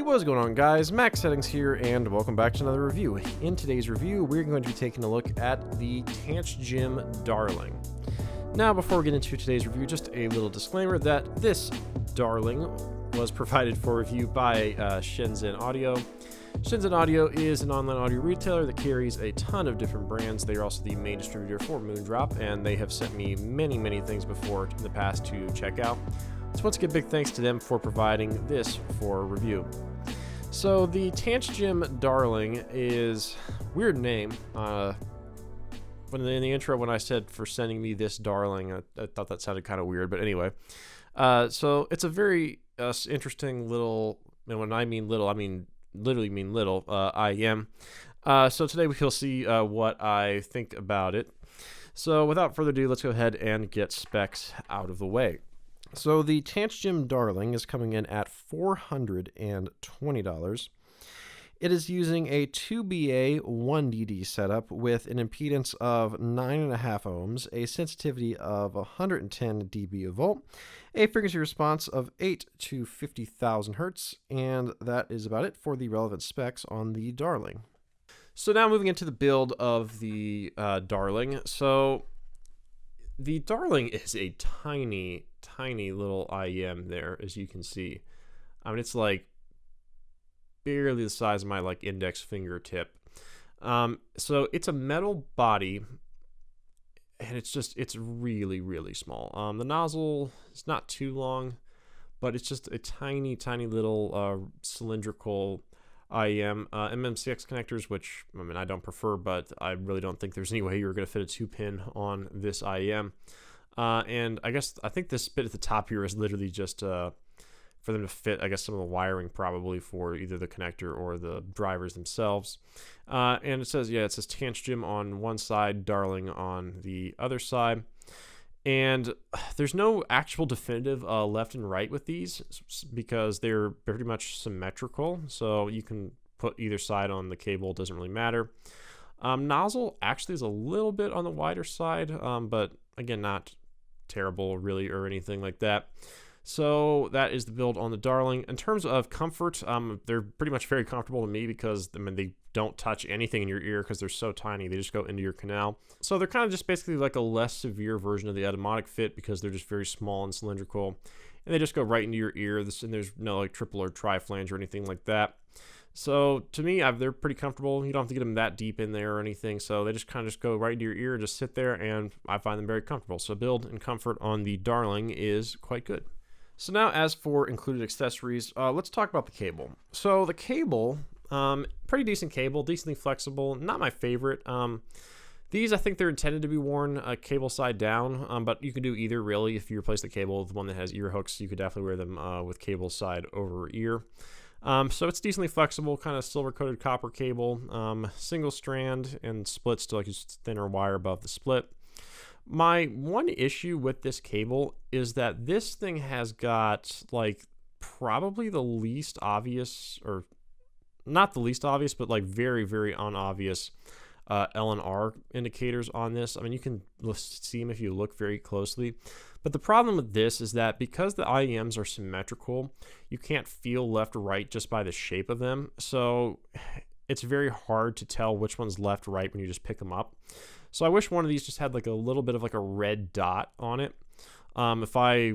Hey, what's going on, guys? Max Settings here, and welcome back to another review. In today's review, we're going to be taking a look at the Tanchjim Darling. Now, before we get into today's review, just a little disclaimer that this Darling was provided for review by Shenzhen Audio. Shenzhen Audio is an online audio retailer that carries a ton of different brands. They are also the main distributor for Moondrop, and they have sent me many things before in the past to check out. So once again, big thanks to them for providing this for review. So the Tanchjim Darling is a weird name. In the intro, when I said for sending me this Darling, I thought that sounded kind of weird, but anyway. So it's a very interesting little, and when I mean little, I mean literally mean little, IM. So today we'll see what I think about it. So without further ado, let's go ahead and get specs out of the way. So the Tanchjim Darling is coming in at $420. It is using a 2BA 1DD setup with an impedance of 9.5 ohms, a sensitivity of 110 dB a volt, a frequency response of 8 to 50,000 hertz, and that is about it for the relevant specs on the Darling. So now moving into the build of the Darling. So the Darling is a tiny little IEM there, as you can see. I mean, it's like barely the size of my index fingertip. So it's a metal body, and it's really small. The nozzle is not too long, but it's just a tiny little cylindrical IEM. MMCX connectors, which I mean I don't prefer, but I really don't think there's any way you're going to fit a 2-pin on this IEM. And I think this bit at the top here is literally just for them to fit, I guess, some of the wiring probably for either the connector or the drivers themselves. And it says Tanchjim on one side, Darling on the other side. And there's no actual definitive left and right with these because they're pretty much symmetrical. So you can put either side on the cable, doesn't really matter. Nozzle actually is a little bit on the wider side, but again, not terrible really or anything like that. So that is the build on the Darling. In terms of comfort, they're pretty much very comfortable to me because they don't touch anything in your ear because they're so tiny. They just go into your canal. So they're kind of just basically like a less severe version of the automatic fit because they're just very small and cylindrical, and they just go right into your ear. And there's no triple or tri-flange or anything like that. So to me, they're pretty comfortable. You don't have to get them that deep in there or anything. So they just kind of go right into your ear and just sit there, and I find them very comfortable. So build and comfort on the Darling is quite good. So now as for included accessories, let's talk about the cable. So the cable, pretty decent cable, decently flexible, not my favorite. These, I think they're intended to be worn cable side down, but you can do either really. If you replace the cable with one that has ear hooks, you could definitely wear them with cable side over ear. So it's decently flexible, kind of silver-coated copper cable, single strand and splits to just thinner wire above the split. My one issue with this cable is that this thing has got probably the least obvious, or not the least obvious, but very unobvious L&R indicators on this. I mean, you can see them if you look very closely. But the problem with this is that because the IEMs are symmetrical, you can't feel left or right just by the shape of them. So it's very hard to tell which one's left or right when you just pick them up. So I wish one of these just had a little bit of a red dot on it. If I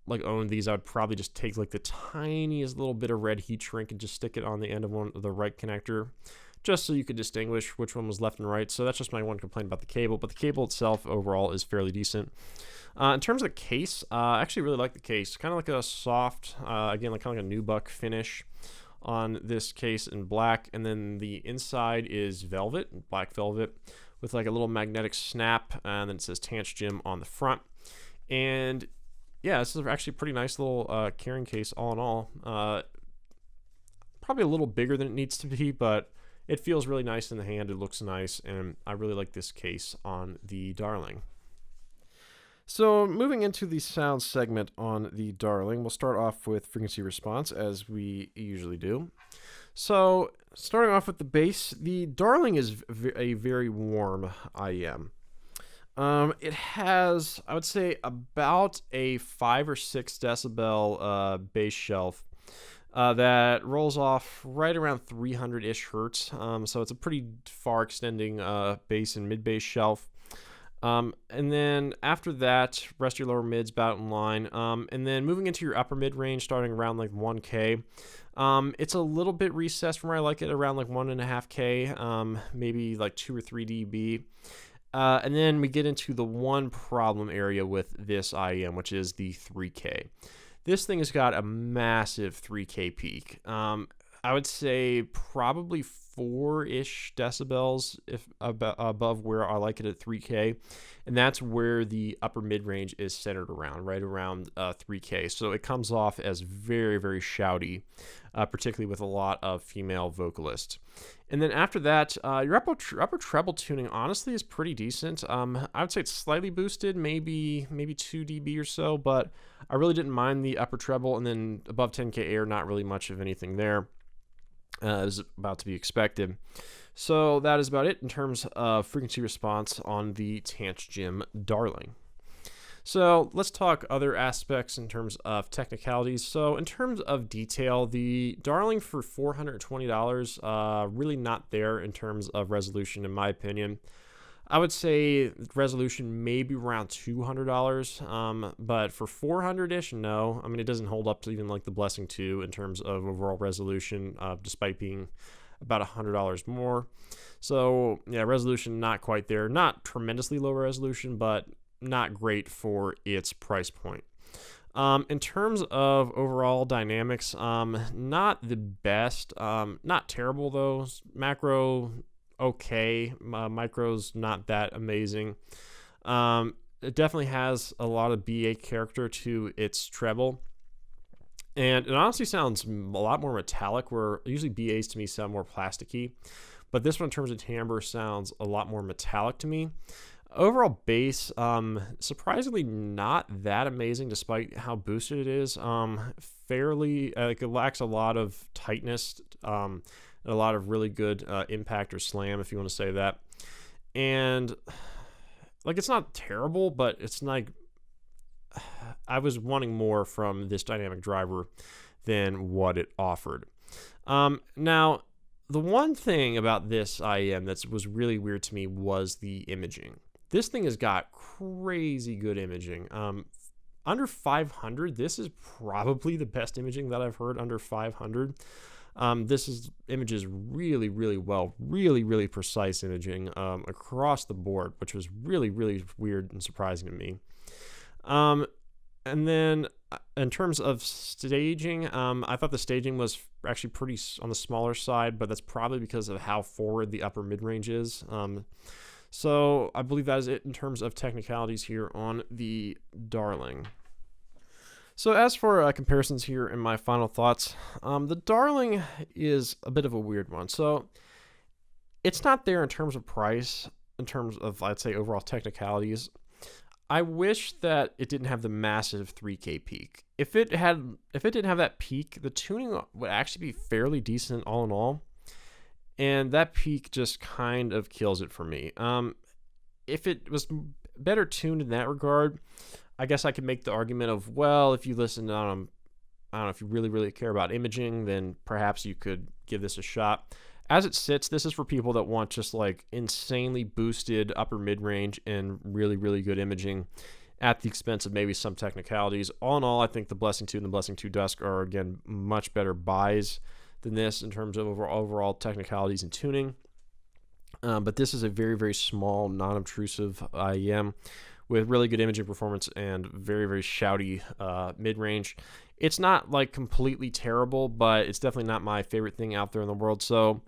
owned these, I would probably just take the tiniest little bit of red heat shrink and just stick it on the end of the right connector, just so you could distinguish which one was left and right. So that's just my one complaint about the cable, but the cable itself overall is fairly decent. In terms of the case, I actually really like the case. Kind of like a soft, again, kind of like a nubuck finish on this case in black, and then the inside is velvet, black velvet, with a little magnetic snap, and then it says Tanchjim on the front. And yeah, this is actually a pretty nice little carrying case all in all. Probably a little bigger than it needs to be, but it feels really nice in the hand. It looks nice, and I really like this case on the Darling. So moving into the sound segment on the Darling, we'll start off with frequency response, as we usually do. So starting off with the bass, the Darling is a very warm IEM. It has, I would say, about a 5 or 6 decibel bass shelf that rolls off right around 300-ish hertz. So it's a pretty far extending bass and mid bass shelf. And then after that, rest of your lower mids about in line. And then moving into your upper mid range, starting around like 1K. It's a little bit recessed from where I like it, around like 1.5K, maybe like 2 or 3 dB. And then we get into the one problem area with this IEM, which is the 3K. This thing has got a massive 3K peak. I would say probably 4-ish decibels if above where I like it at 3K, and that's where the upper mid range is centered around, right around 3K. So it comes off as very, very shouty, particularly with a lot of female vocalists. And then after that, your upper treble tuning honestly is pretty decent. I would say it's slightly boosted, maybe 2 dB or so, but I really didn't mind the upper treble. And then above 10K air, not really much of anything there. Is about to be expected. So that is about it in terms of frequency response on the Tanchjim Darling. So let's talk other aspects in terms of technicalities. So in terms of detail, the Darling for $420, really not there in terms of resolution, in my opinion. I would say resolution maybe around $200, but for 400-ish, no. I mean, it doesn't hold up to even like the Blessing 2 in terms of overall resolution, despite being about $100 more. So yeah, resolution not quite there. Not tremendously low resolution, but not great for its price point. In terms of overall dynamics, not the best. Not terrible though. Macro okay. Micro's not that amazing. It definitely has a lot of BA character to its treble, and it honestly sounds a lot more metallic, where usually BAs to me sound more plasticky, but this one in terms of timbre sounds a lot more metallic to me. Overall bass, surprisingly not that amazing despite how boosted it is. Fairly, like it lacks a lot of tightness, a lot of really good impact or slam, if you want to say that. And like, it's not terrible, but it's like I was wanting more from this dynamic driver than what it offered. Now, the one thing about this IEM that was really weird to me was the imaging. This thing has got crazy good imaging. Under 500, this is probably the best imaging that I've heard under 500. This images really, really well, really, really precise imaging across the board, which was really, really weird and surprising to me. And then in terms of staging, I thought the staging was actually pretty on the smaller side, but that's probably because of how forward the upper mid-range is. So I believe that is it in terms of technicalities here on the Darling. So as for comparisons here and my final thoughts, the Darling is a bit of a weird one. So it's not there in terms of price, in terms of, I'd say, overall technicalities. I wish that it didn't have the massive 3K peak. If it didn't have that peak, the tuning would actually be fairly decent all in all. And that peak just kind of kills it for me. If it was better tuned in that regard, I guess I could make the argument of, well, if you listen, I don't know, if you really, really care about imaging, then perhaps you could give this a shot. As it sits, this is for people that want just like insanely boosted upper mid-range and really, really good imaging at the expense of maybe some technicalities. All in all, I think the Blessing 2 and the Blessing 2 Dusk are, again, much better buys than this in terms of overall technicalities and tuning. But this is a very, very small, non-obtrusive IEM with really good imaging performance and very, very shouty mid-range. It's not like completely terrible, but it's definitely not my favorite thing out there in the world. So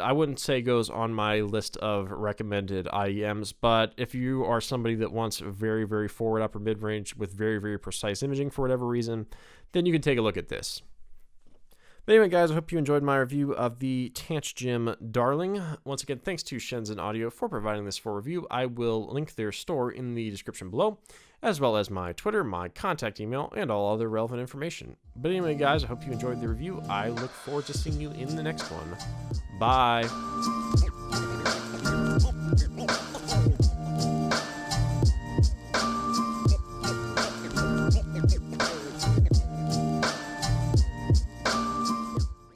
I wouldn't say goes on my list of recommended IEMs, but if you are somebody that wants very, very forward upper mid-range with very, very precise imaging for whatever reason, then you can take a look at this. But anyway, guys, I hope you enjoyed my review of the Tanchjim Darling. Once again, thanks to Shenzhen Audio for providing this for review. I will link their store in the description below, as well as my Twitter, my contact email, and all other relevant information. But anyway, guys, I hope you enjoyed the review. I look forward to seeing you in the next one. Bye.